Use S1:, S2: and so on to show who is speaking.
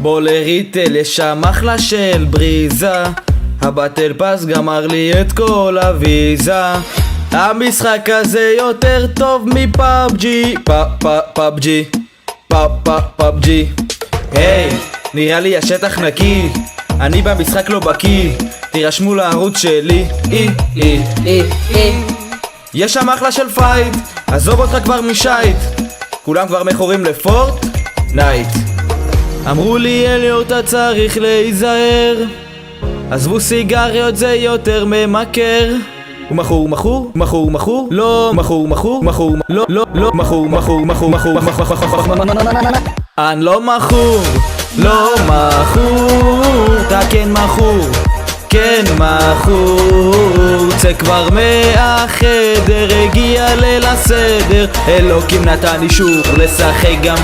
S1: בוא לריטל, יש שם אחלה של בריזה. הבטל פאס גמר לי את כל הוויזה. המשחק הזה יותר טוב מפאבג'י. פאבג'י פאבג'י. היי, נראה לי השטח נקי, אני במשחק לא בקיא. תירשמו לערוץ שלי. יש שם אחלה של פייט, עזוב אותך כבר משייט. כולם כבר מכורים לפורט נייט. אמרו לי אליו אתה צריך להיזהר, עזבו סיגריות זה יותר ממכר. הוא מכור לא מכור אני לא מכור, לא מכור. אתה כן מכור, כן מכור. צא כבר מהחדר, הגיע ליל הסדר, אלוקים נתן אישור לשחק גם